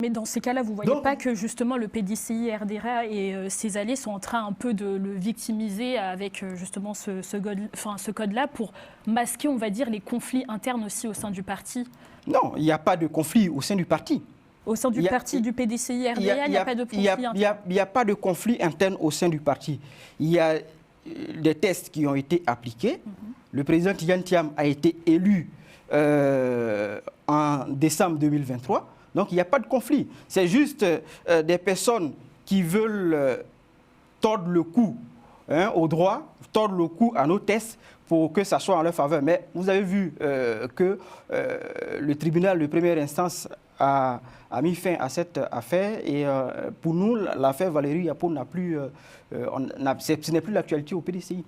Mais dans ces cas-là, vous ne voyez pas que justement le PDCI RDA et ses alliés sont en train un peu de le victimiser avec justement ce code-là pour masquer, on va dire, les conflits internes aussi au sein du parti? Non, il n'y a pas de conflit au sein du parti. Au sein du parti du PDCI RDA, il n'y a pas de conflit interne? Il n'y a pas de conflit interne au sein du parti. Il y a des tests qui ont été appliqués. Le président Tidjane Thiam a été élu en décembre 2023. Donc, il n'y a pas de conflit. C'est juste des personnes qui veulent tordre le cou au droit, tordre le cou à nos tests pour que ça soit en leur faveur. Mais vous avez vu que le tribunal de première instance a mis fin à cette affaire. Et pour nous, l'affaire Valérie Yapo n'a plus, ce n'est plus l'actualité au PDCI.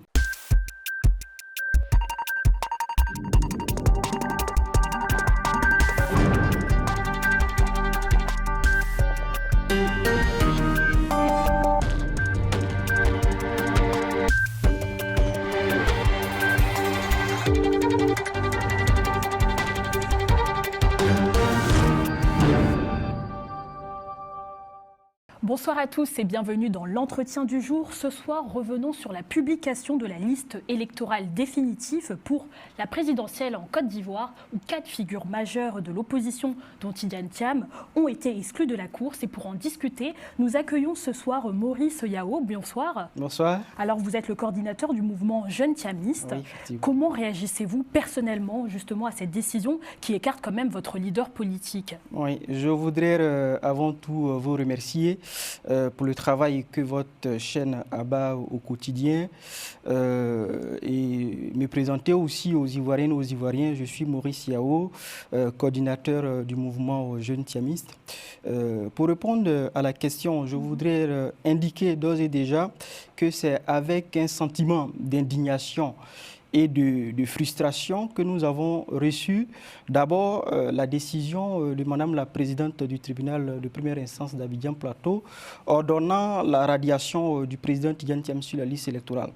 Bonsoir à tous et bienvenue dans l'entretien du jour. Ce soir, revenons sur la publication de la liste électorale définitive pour la présidentielle en Côte d'Ivoire, où 4 figures majeures de l'opposition, dont Tidjane Thiam, ont été exclues de la course. Et pour en discuter, nous accueillons ce soir Maurice Yao. Bonsoir. Bonsoir. Alors, vous êtes le coordinateur du mouvement Jeunes Thiamistes. Oui, comment réagissez-vous personnellement justement à cette décision qui écarte quand même votre leader politique? Oui, je voudrais avant tout vous remercier pour le travail que votre chaîne abat au quotidien et me présenter aussi aux Ivoiriennes et aux Ivoiriens. Je suis Maurice Yao, coordinateur du mouvement Jeunes Thiamistes. Pour répondre à la question, je voudrais indiquer d'ores et déjà que c'est avec un sentiment d'indignation et de frustration que nous avons reçu d'abord la décision de Madame la présidente du tribunal de première instance d'Abidjan Plateau ordonnant la radiation du président Tidjane Thiam sur la liste électorale.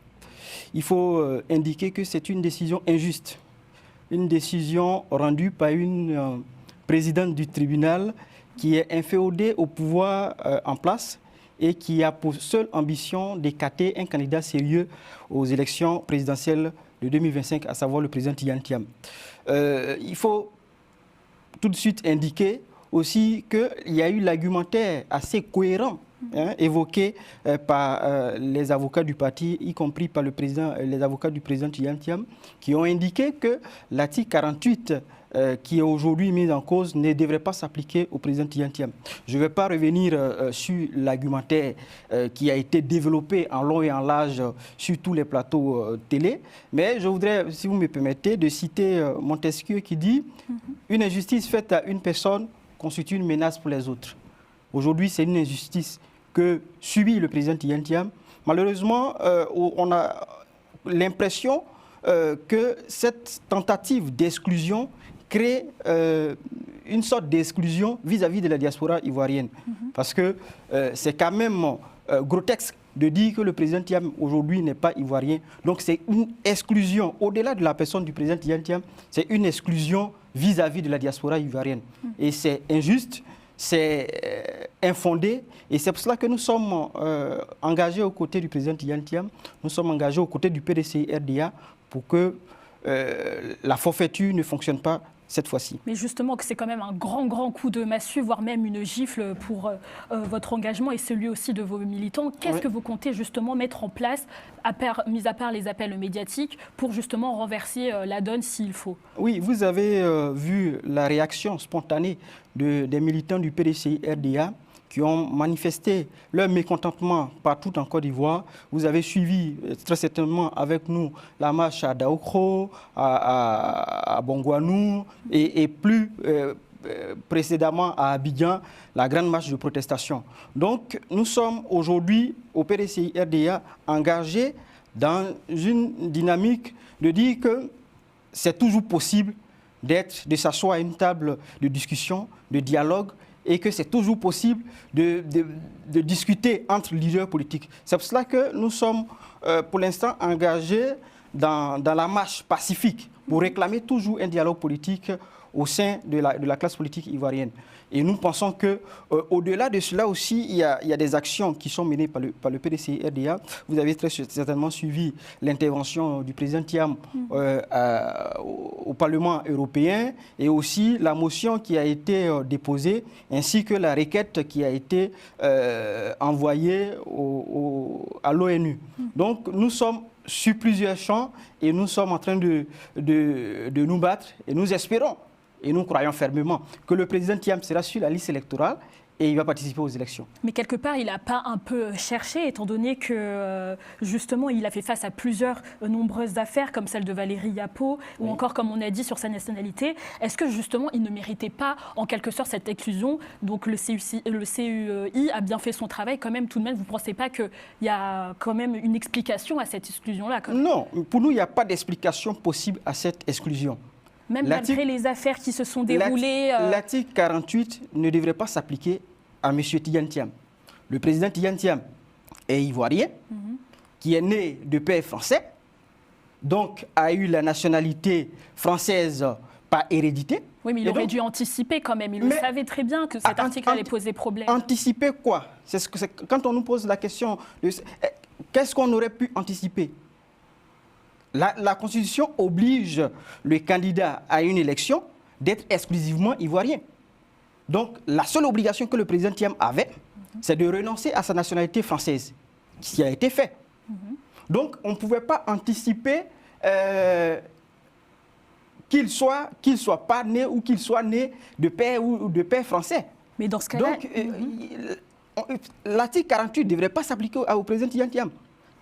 Il faut indiquer que c'est une décision injuste, une décision rendue par une présidente du tribunal qui est inféodée au pouvoir en place et qui a pour seule ambition d'écarter un candidat sérieux aux élections présidentielles de 2025, à savoir le président Tidjane Thiam. Il faut tout de suite indiquer aussi qu'il y a eu l'argumentaire assez cohérent évoqué par les avocats du parti, y compris par les avocats du président Tidjane Thiam, qui ont indiqué que l'article 48 qui est aujourd'hui mise en cause ne devrait pas s'appliquer au président Tidjane Thiam. Je ne vais pas revenir sur l'argumentaire qui a été développé en long et en large sur tous les plateaux télé, mais je voudrais, si vous me permettez, de citer Montesquieu qui dit « Une injustice faite à une personne constitue une menace pour les autres ». Aujourd'hui, c'est une injustice que subit le président Tidjane Thiam. Malheureusement, on a l'impression que cette tentative d'exclusion crée une sorte d'exclusion vis-à-vis de la diaspora ivoirienne. Parce que c'est quand même grotesque de dire que le président Thiam aujourd'hui n'est pas ivoirien. Donc c'est une exclusion, au-delà de la personne du président Tidjane Thiam, c'est une exclusion vis-à-vis de la diaspora ivoirienne. Et c'est injuste, c'est infondé, et c'est pour cela que nous sommes engagés aux côtés du président Tidjane Thiam, nous sommes engagés aux côtés du PDCI RDA pour que la forfaiture ne fonctionne pas cette fois-ci. Mais justement, que c'est quand même un grand coup de massue, voire même une gifle pour votre engagement et celui aussi de vos militants. Qu'est-ce que vous comptez justement mettre en place, mis à part les appels médiatiques, pour justement renverser la donne s'il faut? Oui, vous avez vu la réaction spontanée des militants du PDCI RDA qui ont manifesté leur mécontentement partout en Côte d'Ivoire. Vous avez suivi très certainement avec nous la marche à Daokro, à Bongouanou et plus précédemment à Abidjan, la grande marche de protestation. Donc nous sommes aujourd'hui au PDCI RDA engagés dans une dynamique de dire que c'est toujours possible de s'asseoir à une table de discussion, de dialogue, et que c'est toujours possible de discuter entre leaders politiques. C'est pour cela que nous sommes pour l'instant engagés dans la marche pacifique pour réclamer toujours un dialogue politique au sein de la classe politique ivoirienne. Et nous pensons qu'au-delà de cela aussi, il y a des actions qui sont menées par le PDCI-RDA. Vous avez très certainement suivi l'intervention du président Thiam au Parlement européen et aussi la motion qui a été déposée ainsi que la requête qui a été envoyée à l'ONU. Donc nous sommes sur plusieurs champs et nous sommes en train de nous battre et nous espérons et nous croyons fermement que le président Thiam sera sur la liste électorale et il va participer aux élections. Mais quelque part, il n'a pas un peu cherché, étant donné que, justement, il a fait face à plusieurs nombreuses affaires, comme celle de Valérie Yapo, ou encore, comme on a dit, sur sa nationalité. Est-ce que, justement, il ne méritait pas, en quelque sorte, cette exclusion? Donc, le CUI a bien fait son travail, quand même, tout de même. Vous ne pensez pas qu'il y a quand même une explication à cette exclusion-là? Non, pour nous, il n'y a pas d'explication possible à cette exclusion. Même malgré les affaires qui se sont déroulées... L'article 48 ne devrait pas s'appliquer à M. Tidjane Thiam. Le président Tidjane Thiam est ivoirien, qui est né de père français, donc a eu la nationalité française par hérédité. Oui, mais il aurait dû anticiper quand même. Il le savait très bien que cet article allait poser problème. Anticiper quoi? Quand on nous pose la question, qu'est-ce qu'on aurait pu anticiper? La Constitution oblige le candidat à une élection d'être exclusivement ivoirien. Donc, la seule obligation que le président Thiam avait, c'est de renoncer à sa nationalité française, ce qui a été fait. Donc, on ne pouvait pas anticiper qu'il soit pas né ou qu'il soit né de père ou de père français. Mais dans ce cas-là... Donc, l'article 48 ne devrait pas s'appliquer au président Tidjane Thiam.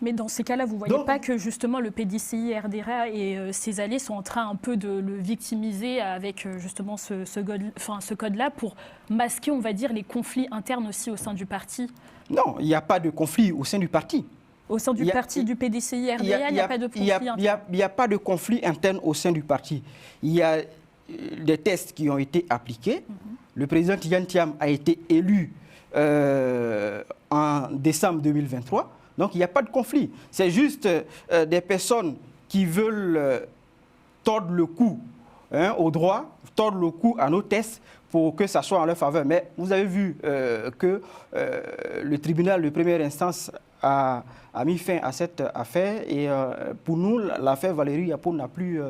Mais dans ces cas-là, vous ne voyez pas que justement le PDCI-RDA et ses alliés sont en train un peu de le victimiser avec justement ce code-là pour masquer, on va dire, les conflits internes aussi au sein du parti? Non, il n'y a pas de conflit au sein du parti. Au sein du parti du PDCI-RDA, il n'y a pas de conflit interne? Il n'y a pas de conflit interne au sein du parti. Il y a des tests qui ont été appliqués. Le président Tidjane Thiam a été élu en décembre 2023. Donc, il n'y a pas de conflit. C'est juste des personnes qui veulent tordre le cou au droit, tordre le cou à nos tests pour que ça soit en leur faveur. Mais vous avez vu que le tribunal de première instance a mis fin à cette affaire. Et pour nous, l'affaire Valérie Yapo n'a plus,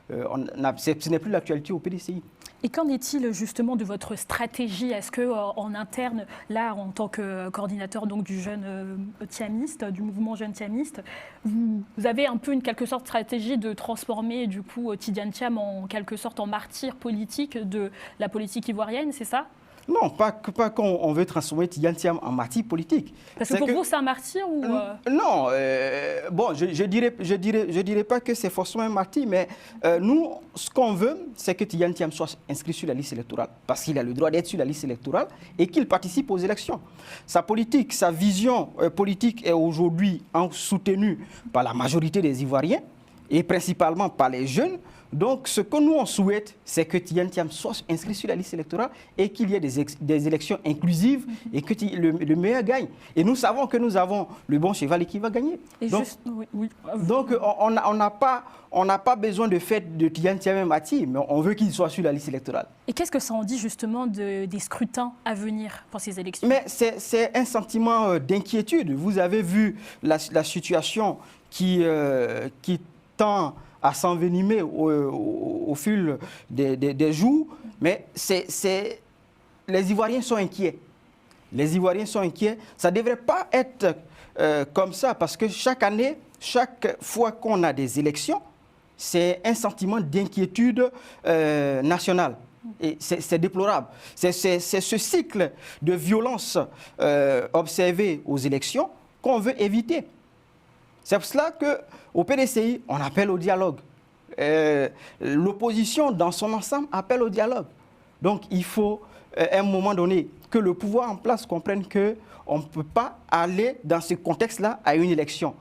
ce n'est plus l'actualité au PDCI. Et qu'en est-il justement de votre stratégie? Est-ce qu'en interne, là, en tant que coordinateur donc, du jeune thiamiste, du mouvement jeune thiamiste, vous avez un peu une quelque sorte stratégie de transformer du coup Tidjane Thiam en quelque sorte en martyr politique de la politique ivoirienne, c'est ça? Non, pas quand on veut transformer Tidjane Thiam en martyr politique. Parce que pour vous, c'est un martyr ou Non, bon, je dirais pas que c'est forcément un martyr, mais nous, ce qu'on veut, c'est que Tidjane Thiam soit inscrit sur la liste électorale, parce qu'il a le droit d'être sur la liste électorale et qu'il participe aux élections. Sa politique, sa vision politique est aujourd'hui soutenue par la majorité des Ivoiriens et principalement par les jeunes. Donc, ce que nous, on souhaite, c'est que Tidjane Thiam soit inscrit sur la liste électorale et qu'il y ait des élections inclusives et que le meilleur gagne. Et nous savons que nous avons le bon cheval et qui va gagner. Donc, on n'a pas besoin de faire de Tidjane Thiam un martyr, mais on veut qu'il soit sur la liste électorale. Et qu'est-ce que ça en dit justement des scrutins à venir pour ces élections? Mais c'est un sentiment d'inquiétude. Vous avez vu la situation qui tend à s'envenimer au fil des jours, mais les Ivoiriens sont inquiets. Les Ivoiriens sont inquiets. Ça ne devrait pas être comme ça, parce que chaque année, chaque fois qu'on a des élections, c'est un sentiment d'inquiétude nationale. Et c'est déplorable. C'est ce cycle de violence observé aux élections qu'on veut éviter. C'est pour cela qu'au PDCI, on appelle au dialogue. L'opposition, dans son ensemble, appelle au dialogue. Donc, il faut, à un moment donné, que le pouvoir en place comprenne qu'on ne peut pas aller dans ce contexte-là à une élection.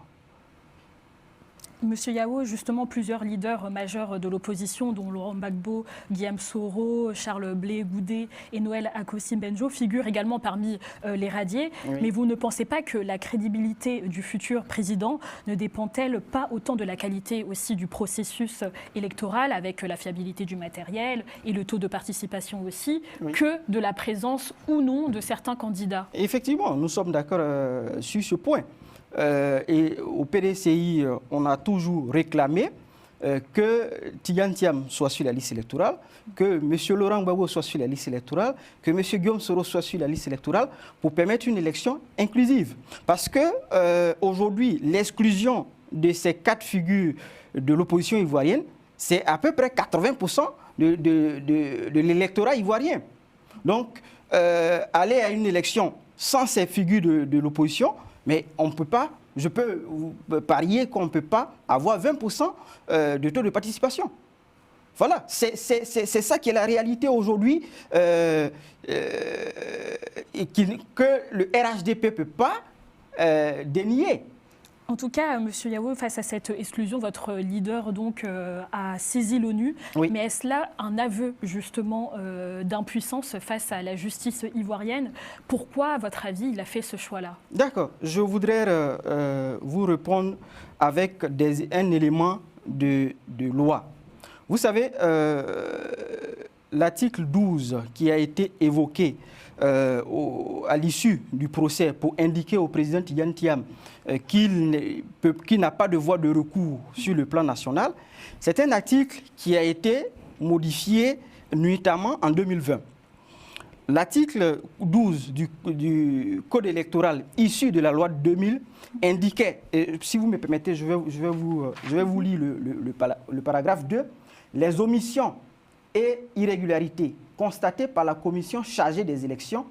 Monsieur Yao, justement, plusieurs leaders majeurs de l'opposition, dont Laurent Gbagbo, Guillaume Soro, Charles Blé Goudé et Noël Akossi-Benjo, figurent également parmi les radiés. Oui. Mais vous ne pensez pas que la crédibilité du futur président ne dépend-elle pas autant de la qualité aussi du processus électoral, avec la fiabilité du matériel et le taux de participation aussi, oui, que de la présence ou non de certains candidats? Effectivement, nous sommes d'accord sur ce point. Et au PDCI, on a toujours réclamé que Tidjane Thiam soit sur la liste électorale, que M. Laurent Gbagbo soit sur la liste électorale, que M. Guillaume Soro soit sur la liste électorale pour permettre une élection inclusive. Parce que aujourd'hui, l'exclusion de ces 4 figures de l'opposition ivoirienne, c'est à peu près 80% de l'électorat ivoirien. Donc, aller à une élection sans ces figures de l'opposition, mais on ne peut pas, je peux vous parier qu'on ne peut pas avoir 20% de taux de participation. Voilà, c'est ça qui est la réalité aujourd'hui, que le RHDP ne peut pas dénier. En tout cas, M. Yao, face à cette exclusion, votre leader donc, a saisi l'ONU. Oui. Mais est-ce là un aveu justement d'impuissance face à la justice ivoirienne? Pourquoi, à votre avis, il a fait ce choix-là? D'accord. Je voudrais vous répondre avec un élément de loi. Vous savez, l'article 12 qui a été évoqué à l'issue du procès pour indiquer au président Tidjane Thiam qu'il n'a pas de voie de recours sur le plan national, c'est un article qui a été modifié nuitamment en 2020. L'article 12 du Code électoral issu de la loi de 2000 indiquait, et si vous me permettez, je vais vous lire le paragraphe 2, les omissions et irrégularités constatées par la commission chargée des élections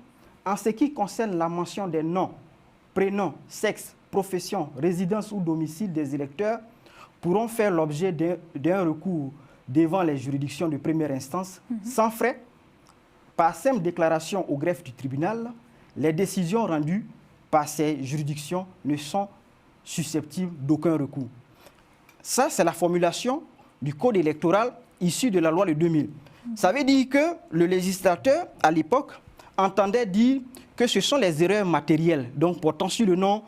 en ce qui concerne la mention des noms, prénoms, sexe, profession, résidence ou domicile des électeurs pourront faire l'objet d'un recours devant les juridictions de première instance sans frais. Par simple déclaration au greffe du tribunal, les décisions rendues par ces juridictions ne sont susceptibles d'aucun recours. Ça, c'est la formulation du code électoral issu de la loi de 2000. Ça veut dire que le législateur, à l'époque, entendait dire que ce sont les erreurs matérielles, donc portant sur le nom,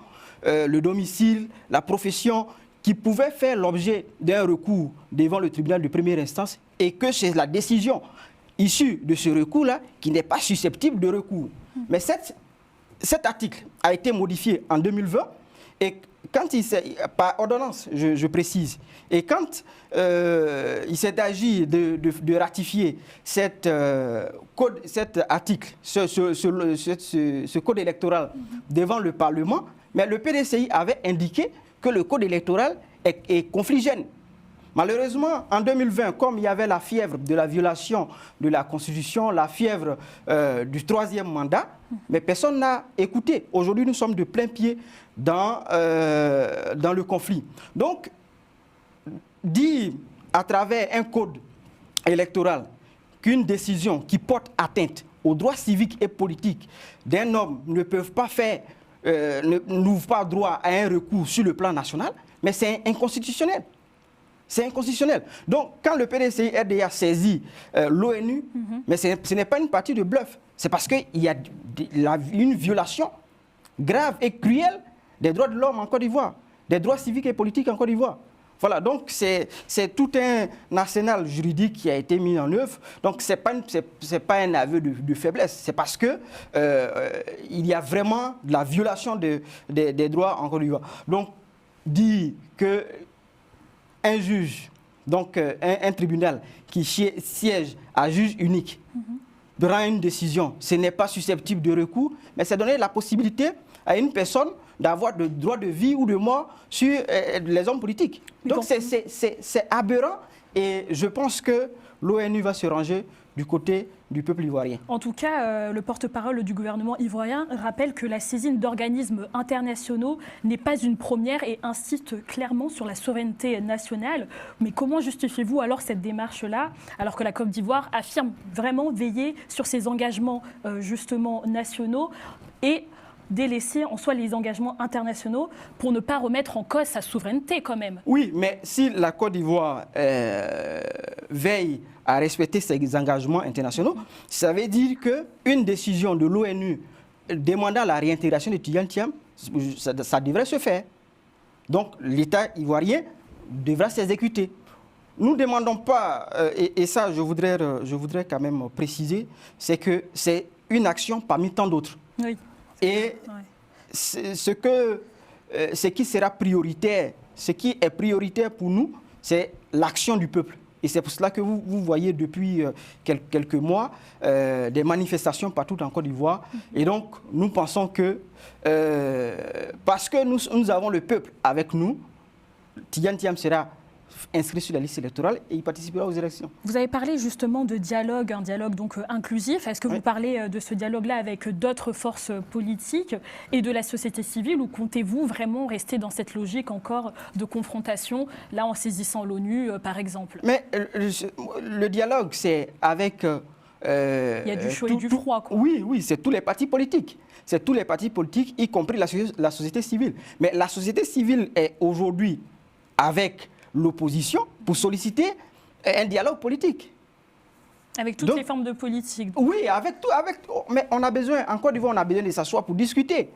le domicile, la profession, qui pouvaient faire l'objet d'un recours devant le tribunal de première instance et que c'est la décision issue de ce recours-là qui n'est pas susceptible de recours. Mais cet article a été modifié en 2020 et quand par ordonnance, je précise, et quand il s'est agi de ratifier cet article, ce code électoral devant le Parlement, mais le PDCI avait indiqué que le code électoral est confligène. Malheureusement, en 2020, comme il y avait la fièvre de la violation de la Constitution, la fièvre du 3e mandat, mais personne n'a écouté. Aujourd'hui, nous sommes de plein pied dans le conflit. Donc, dire à travers un code électoral qu'une décision qui porte atteinte aux droits civiques et politiques d'un homme n'ouvre pas droit à un recours sur le plan national, mais c'est inconstitutionnel. C'est inconstitutionnel. Donc, quand le PDCI RDA saisit l'ONU, mais ce n'est pas une partie de bluff. C'est parce qu'il y a une violation grave et cruelle des droits de l'homme en Côte d'Ivoire, des droits civiques et politiques en Côte d'Ivoire. Voilà, donc c'est tout un arsenal juridique qui a été mis en œuvre. Donc, ce n'est pas un aveu de faiblesse. C'est parce qu'il y a vraiment de la violation des droits en Côte d'Ivoire. Donc, dire que un juge, donc un tribunal qui siège à juge unique, prend une décision, ce n'est pas susceptible de recours, mais c'est donner la possibilité à une personne d'avoir le droit de vie ou de mort sur les hommes politiques. Donc c'est aberrant et je pense que l'ONU va se ranger du côté du peuple ivoirien. En tout cas, le porte-parole du gouvernement ivoirien rappelle que la saisine d'organismes internationaux n'est pas une première et insiste clairement sur la souveraineté nationale. Mais comment justifiez-vous alors cette démarche-là, alors que la Côte d'Ivoire affirme vraiment veiller sur ses engagements justement nationaux et délaisser en soi les engagements internationaux pour ne pas remettre en cause sa souveraineté quand même. Oui, mais si la Côte d'Ivoire veille à respecter ses engagements internationaux, ça veut dire qu'une décision de l'ONU demandant la réintégration de Tidjane Thiam, ça devrait se faire. Donc l'État ivoirien devra s'exécuter. Nous ne demandons pas, et ça je voudrais quand même préciser, c'est que c'est une action parmi tant d'autres. Oui. Et ce qui sera prioritaire, ce qui est prioritaire pour nous, c'est l'action du peuple. Et c'est pour cela que vous voyez depuis quelques mois des manifestations partout en Côte d'Ivoire. Et donc, nous pensons que parce que nous avons le peuple avec nous, Tidjane Thiam sera inscrit sur la liste électorale et il participera aux élections. Vous avez parlé justement de dialogue, un dialogue donc inclusif. Est-ce que vous parlez de ce dialogue-là avec d'autres forces politiques et de la société civile, ou comptez-vous vraiment rester dans cette logique encore de confrontation, là en saisissant l'ONU par exemple? Mais le dialogue, c'est avec... il y a du chaud et du froid, quoi. Oui, c'est tous les partis politiques. C'est tous les partis politiques, y compris la société civile. Mais la société civile est aujourd'hui avec l'opposition pour solliciter un dialogue politique. Avec toutes les formes de politique. Oui, avec tout. Mais on a besoin, en Côte d'Ivoire, on a besoin de s'asseoir pour discuter.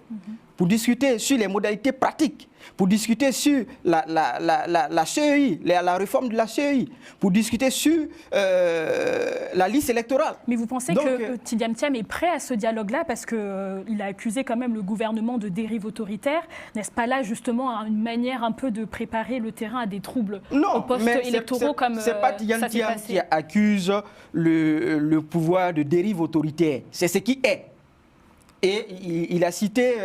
Pour discuter sur les modalités pratiques, pour discuter sur la CEI, la réforme de la CEI, pour discuter sur la liste électorale. Mais vous pensez que Tidjane Thiam est prêt à ce dialogue-là, parce qu'il a accusé quand même le gouvernement de dérive autoritaire? N'est-ce pas là justement une manière un peu de préparer le terrain à des troubles aux postes électoraux comme ça s'est passé? C'est pas Tidjane Thiam qui accuse le pouvoir de dérive autoritaire, c'est ce qui est. Et il a cité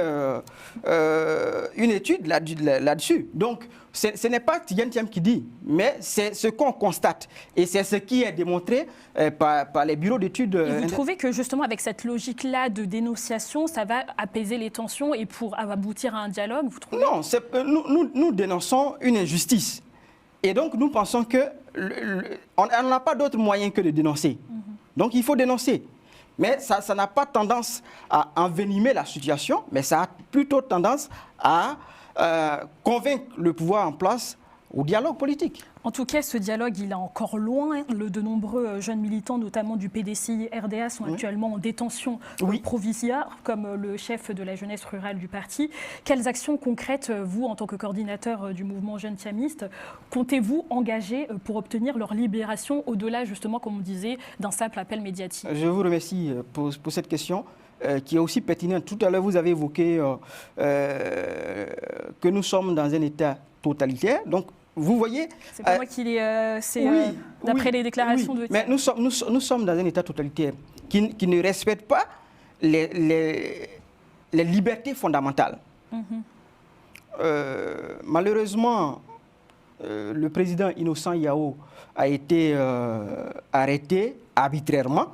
une étude là-dessus. Donc, ce n'est pas Tidjane Thiam qui dit, mais c'est ce qu'on constate. Et c'est ce qui est démontré par les bureaux d'études. Et vous trouvez que justement, avec cette logique-là de dénonciation, ça va apaiser les tensions et pour aboutir à un dialogue, vous trouvez? Non, nous dénonçons une injustice. Et donc, nous pensons qu'on n'a pas d'autre moyen que de dénoncer. Donc, il faut dénoncer. Mais ça n'a pas tendance à envenimer la situation, mais ça a plutôt tendance à convaincre le pouvoir en place au dialogue politique. En tout cas, ce dialogue, il est encore loin. De nombreux jeunes militants, notamment du PDCI RDA, sont actuellement en détention provisoire, comme le chef de la jeunesse rurale du parti. Quelles actions concrètes, vous, en tant que coordinateur du mouvement Jeunes Thiamistes, comptez-vous engager pour obtenir leur libération, au-delà, justement, comme on disait, d'un simple appel médiatique? Je vous remercie pour cette question. Qui est aussi pertinente. Tout à l'heure, vous avez évoqué que nous sommes dans un État totalitaire. Donc, vous voyez... C'est pas moi qui l'ai... d'après les déclarations de... Mais nous sommes dans un État totalitaire qui ne respecte pas les libertés fondamentales. Malheureusement, le président Innocent Yao a été arrêté arbitrairement.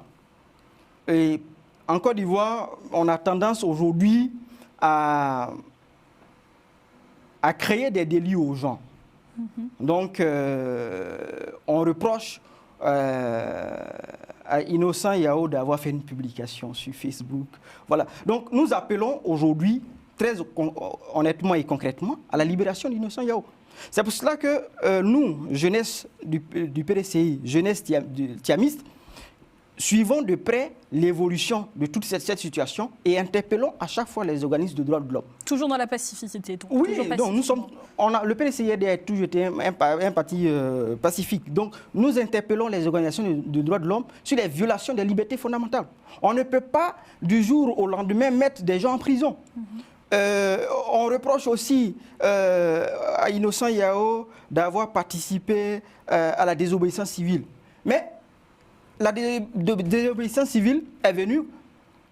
Et en Côte d'Ivoire, on a tendance aujourd'hui à créer des délits aux gens. Donc, on reproche à Innocent Yao d'avoir fait une publication sur Facebook. Voilà. Donc, nous appelons aujourd'hui, très honnêtement et concrètement, à la libération d'Innocent Yao. C'est pour cela que nous, jeunesse du PDCI, jeunesse thiamiste, suivons de près l'évolution de toute cette situation et interpellons à chaque fois les organismes de droits de l'homme. Toujours dans la pacificité. Donc, oui, donc le PDCI a toujours été un parti pacifique. Donc nous interpellons les organisations de droits de l'homme sur les violations des libertés fondamentales. On ne peut pas du jour au lendemain mettre des gens en prison. On reproche aussi à Innocent Yao d'avoir participé à la désobéissance civile. Mais la désobéissance civile est venue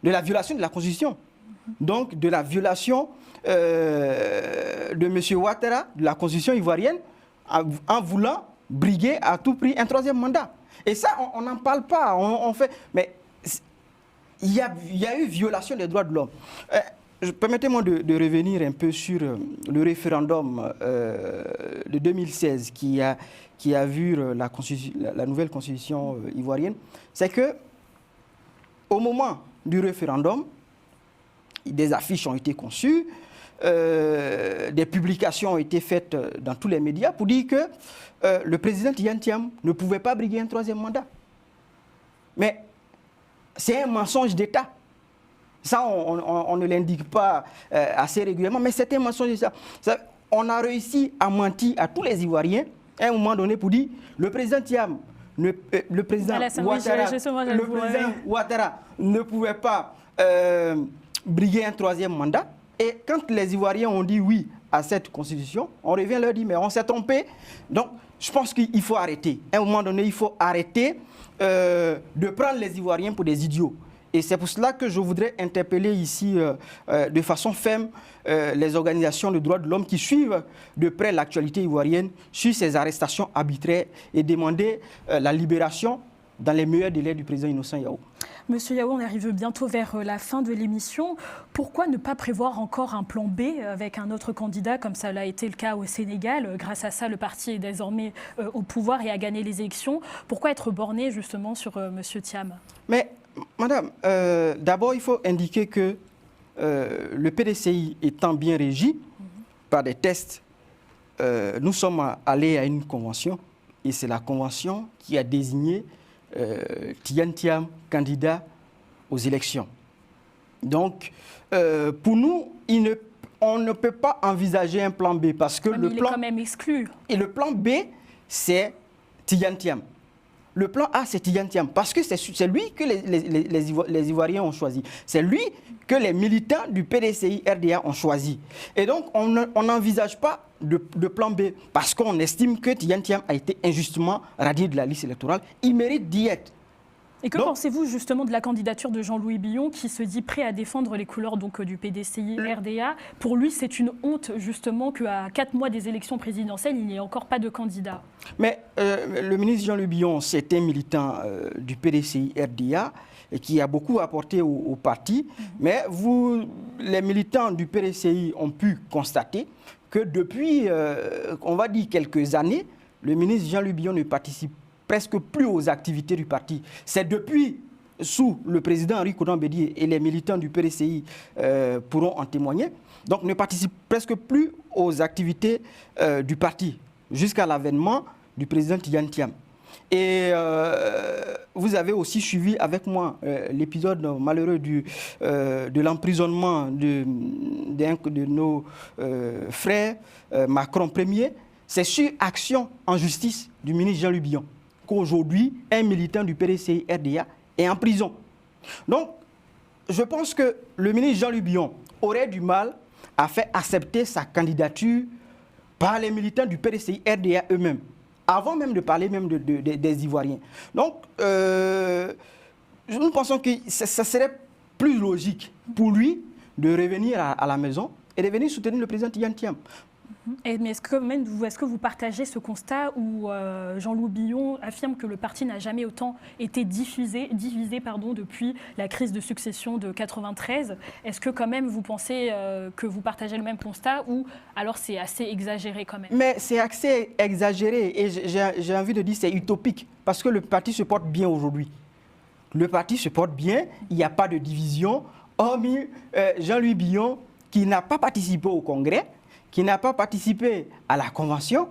de la violation de la Constitution. Donc, de la violation de M. Ouattara, de la Constitution ivoirienne, en voulant briguer à tout prix un troisième mandat. Et ça, on n'en parle pas. Mais il y a eu violation des droits de l'homme. Permettez-moi de revenir un peu sur le référendum de 2016 qui a vu la nouvelle constitution ivoirienne. C'est que au moment du référendum, des affiches ont été conçues, des publications ont été faites dans tous les médias pour dire que le président Tidiane Thiam ne pouvait pas briguer un troisième mandat. Mais c'est un mensonge d'État. Ça, on ne l'indique pas assez régulièrement, mais c'est un mensonge d'État. On a réussi à mentir à tous les Ivoiriens à un moment donné pour dire le président Thiam, le président Ouattara ne pouvait pas briguer un troisième mandat. Et quand les Ivoiriens ont dit oui à cette constitution, on revient leur dire mais on s'est trompé. Donc je pense qu'il faut arrêter. À un moment donné, il faut arrêter de prendre les Ivoiriens pour des idiots. Et c'est pour cela que je voudrais interpeller ici de façon ferme les organisations de droits de l'homme qui suivent de près l'actualité ivoirienne sur ces arrestations arbitraires et demander la libération dans les meilleurs délais du président Innocent Yao. Monsieur Yao, on arrive bientôt vers la fin de l'émission. Pourquoi ne pas prévoir encore un plan B avec un autre candidat, comme ça l'a été le cas au Sénégal? Grâce à ça, le parti est désormais au pouvoir et a gagné les élections. Pourquoi être borné justement sur Monsieur Thiam? Mais, madame, d'abord, il faut indiquer que le PDCI étant bien régi par des tests, nous sommes allés à une convention et c'est la convention qui a désigné Tidiane Thiam candidat aux élections. Donc, pour nous, on ne peut pas envisager un plan B parce que il est quand même exclu. Et le plan B, c'est Tidiane Thiam. Le plan A, c'est Tidiane Thiam parce que c'est lui que les Ivoiriens ont choisi. C'est lui que les militants du PDCI RDA ont choisi. Et donc, on n'envisage pas de plan B parce qu'on estime que Tidiane Thiam a été injustement radié de la liste électorale. Il mérite d'y être. Et que pensez-vous justement de la candidature de Jean-Louis Billon qui se dit prêt à défendre les couleurs du PDCI RDA? Pour lui, c'est une honte justement qu'à 4 mois des élections présidentielles, il n'y ait encore pas de candidat. Mais le ministre Jean-Louis Billon, c'est un militant du PDCI RDA et qui a beaucoup apporté au parti. Mais les militants du PDCI ont pu constater que depuis, on va dire quelques années, le ministre Jean-Louis Billon ne participe presque plus aux activités du parti. C'est depuis, sous le président Henri Konan Bédié, et les militants du PDCI pourront en témoigner, donc ne participe presque plus aux activités du parti, jusqu'à l'avènement du président Tidiane Thiam. Et vous avez aussi suivi avec moi l'épisode malheureux de l'emprisonnement d'un de nos frères, Macron Ier. C'est sur action en justice du ministre Jean-Louis Billon qu'aujourd'hui, un militant du PDCI RDA est en prison. Donc, je pense que le ministre Jean-Louis Billon aurait du mal à faire accepter sa candidature par les militants du PDCI RDA eux-mêmes, avant même de parler même des Ivoiriens. Donc, nous pensons que ça serait plus logique pour lui de revenir à la maison et de venir soutenir le président Tidiane Thiam. Mais est-ce que vous partagez ce constat où Jean-Louis Billon affirme que le parti n'a jamais autant été divisé depuis la crise de succession de 93? Est-ce que quand même vous pensez que vous partagez le même constat ou alors c'est assez exagéré quand même? Mais c'est assez exagéré et j'ai envie de dire c'est utopique parce que le parti se porte bien aujourd'hui. Le parti se porte bien, il n'y a pas de division, hormis Jean-Louis Billon qui n'a pas participé au congrès, qui n'a pas participé à la convention,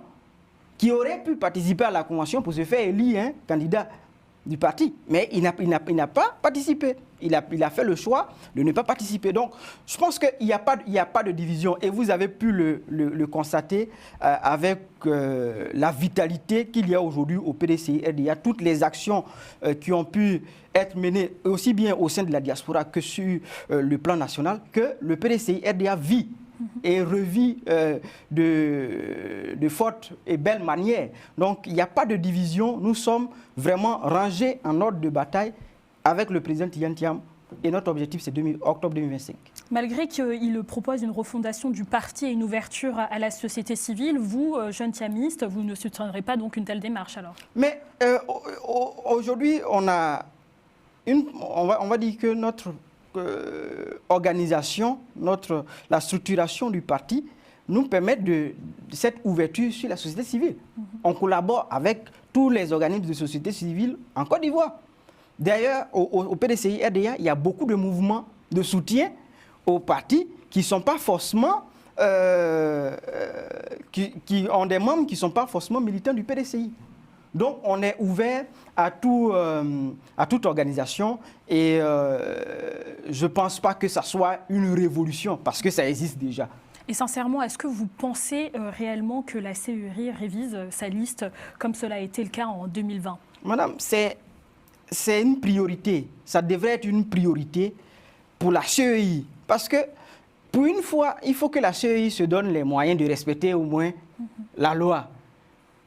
qui aurait pu participer à la convention pour se faire élire candidat du parti. Mais il n'a pas participé. Il a fait le choix de ne pas participer. Donc, je pense qu'il n'y a pas de division. Et vous avez pu le constater avec la vitalité qu'il y a aujourd'hui au PDCI RDA. Toutes les actions qui ont pu être menées aussi bien au sein de la diaspora que sur le plan national, que le PDCI RDA vit et revit de fortes et belles manières. Donc, il n'y a pas de division. Nous sommes vraiment rangés en ordre de bataille avec le président Tidiane Thiam. Et notre objectif, c'est octobre 2025. Malgré qu'il propose une refondation du parti et une ouverture à la société civile, vous, jeunes thiamistes, vous ne soutiendrez pas donc une telle démarche alors? Mais aujourd'hui, on va dire que notre organisation, la structuration du parti nous permet de cette ouverture sur la société civile. On collabore avec tous les organismes de société civile en Côte d'Ivoire. D'ailleurs, au PDCI RDA, il y a beaucoup de mouvements de soutien aux partis qui ne sont pas forcément, qui ont des membres qui ne sont pas forcément militants du PDCI. Donc, on est ouvert à toute organisation et je ne pense pas que ça soit une révolution parce que ça existe déjà. Et sincèrement, est-ce que vous pensez réellement que la CEI révise sa liste comme cela a été le cas en 2020? Madame, c'est une priorité. Ça devrait être une priorité pour la CEI. Parce que, pour une fois, il faut que la CEI se donne les moyens de respecter au moins la loi.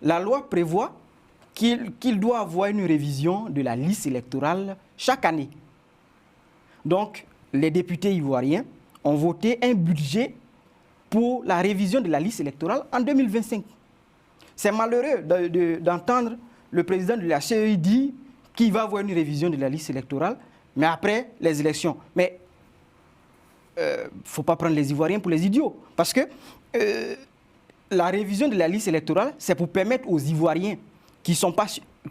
La loi prévoit qu'il doit avoir une révision de la liste électorale chaque année. Donc, les députés ivoiriens ont voté un budget pour la révision de la liste électorale en 2025. C'est malheureux d'entendre le président de la CEI dire qu'il va avoir une révision de la liste électorale, mais après les élections. Mais il ne faut pas prendre les Ivoiriens pour les idiots, parce que la révision de la liste électorale, c'est pour permettre aux Ivoiriens qui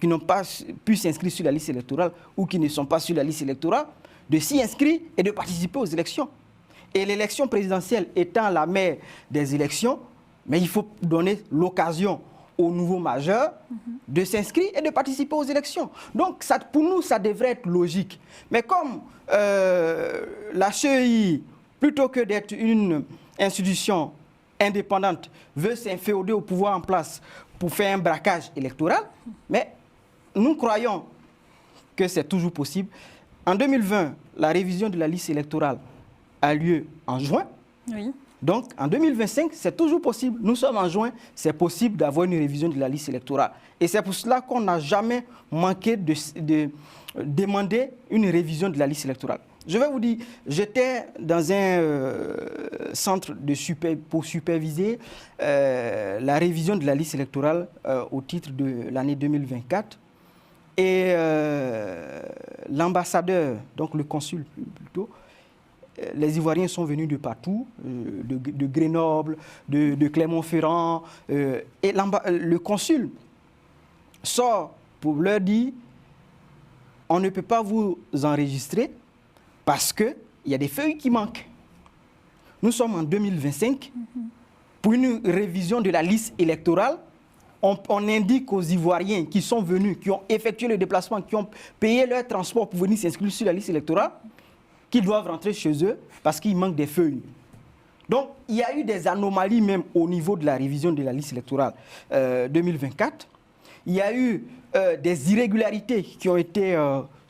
n'ont pas pu s'inscrire sur la liste électorale ou qui ne sont pas sur la liste électorale, de s'y inscrire et de participer aux élections. Et l'élection présidentielle étant la mère des élections, mais il faut donner l'occasion aux nouveaux majeurs de s'inscrire et de participer aux élections. Donc, ça, pour nous, ça devrait être logique. Mais comme la CEI, plutôt que d'être une institution indépendante, veut s'inféoder au pouvoir en place pour faire un braquage électoral, mais nous croyons que c'est toujours possible. En 2020, la révision de la liste électorale a lieu en juin. Oui. Donc, en 2025, c'est toujours possible. Nous sommes en juin, c'est possible d'avoir une révision de la liste électorale. Et c'est pour cela qu'on n'a jamais manqué de demander une révision de la liste électorale. Je vais vous dire, j'étais dans un centre pour superviser la révision de la liste électorale au titre de l'année 2024. Et l'ambassadeur, donc le consul plutôt, les Ivoiriens sont venus de partout, de Grenoble, de Clermont-Ferrand. Et le consul sort pour leur dire on ne peut pas vous enregistrer parce qu'il y a des feuilles qui manquent. Nous sommes en 2025. Pour une révision de la liste électorale, on indique aux Ivoiriens qui sont venus, qui ont effectué le déplacement, qui ont payé leur transport pour venir s'inscrire sur la liste électorale, qu'ils doivent rentrer chez eux parce qu'il manque des feuilles. Donc, il y a eu des anomalies même au niveau de la révision de la liste électorale 2024. Il y a eu des irrégularités qui ont été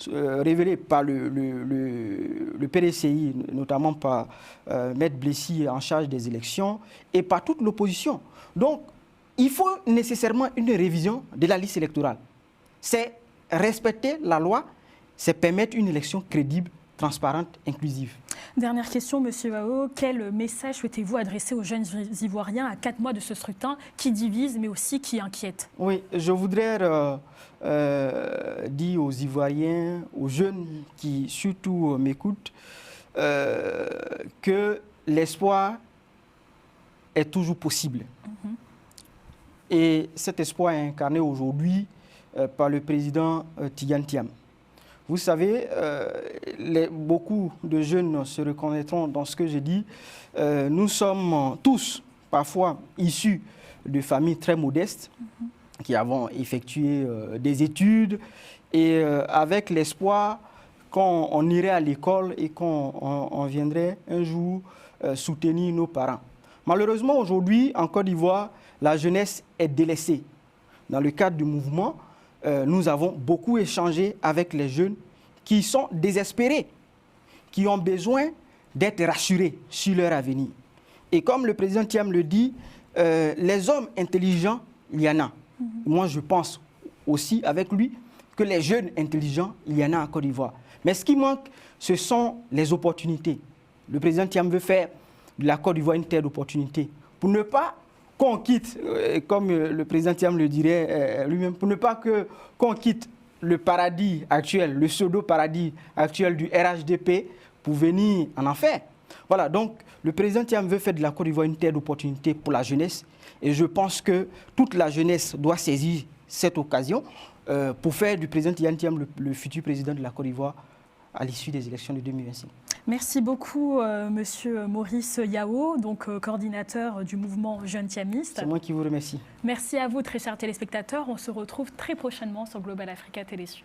révélées par le PDCI, notamment par Maître Blessy en charge des élections, et par toute l'opposition. Donc, il faut nécessairement une révision de la liste électorale. C'est respecter la loi, c'est permettre une élection crédible, transparente, inclusive. Dernière question, M. Wao. Quel message souhaitez-vous adresser aux jeunes Ivoiriens à 4 mois de ce scrutin qui divise, mais aussi qui inquiète? Oui, je voudrais dire aux Ivoiriens, aux jeunes qui surtout m'écoutent, que l'espoir est toujours possible. Et cet espoir est incarné aujourd'hui par le président Tidjane Thiam. Vous savez, beaucoup de jeunes se reconnaîtront dans ce que je dis. Nous sommes tous, parfois, issus de familles très modestes, qui avons effectué des études, et avec l'espoir qu'on irait à l'école et qu'on viendrait un jour soutenir nos parents. Malheureusement, aujourd'hui, en Côte d'Ivoire, la jeunesse est délaissée. Dans le cadre du mouvement, nous avons beaucoup échangé avec les jeunes qui sont désespérés, qui ont besoin d'être rassurés sur leur avenir. Et comme le président Thiam le dit, les hommes intelligents, il y en a. Moi, je pense aussi avec lui que les jeunes intelligents, il y en a en Côte d'Ivoire. Mais ce qui manque, ce sont les opportunités. Le président Thiam veut faire de la Côte d'Ivoire une terre d'opportunités pour ne pas qu'on quitte, comme le président Thiam le dirait lui-même, pour ne pas qu'on quitte le paradis actuel, le pseudo-paradis actuel du RHDP pour venir en enfer. Voilà, donc le président Thiam veut faire de la Côte d'Ivoire une terre d'opportunités pour la jeunesse. Et je pense que toute la jeunesse doit saisir cette occasion pour faire du président Tidjane Thiam le futur président de la Côte d'Ivoire à l'issue des élections de 2025. Merci beaucoup, Monsieur Maurice Yao, donc coordinateur du mouvement Jeunes Thiamistes. C'est moi qui vous remercie. Merci à vous, très chers téléspectateurs. On se retrouve très prochainement sur Global Africa Télé Sud.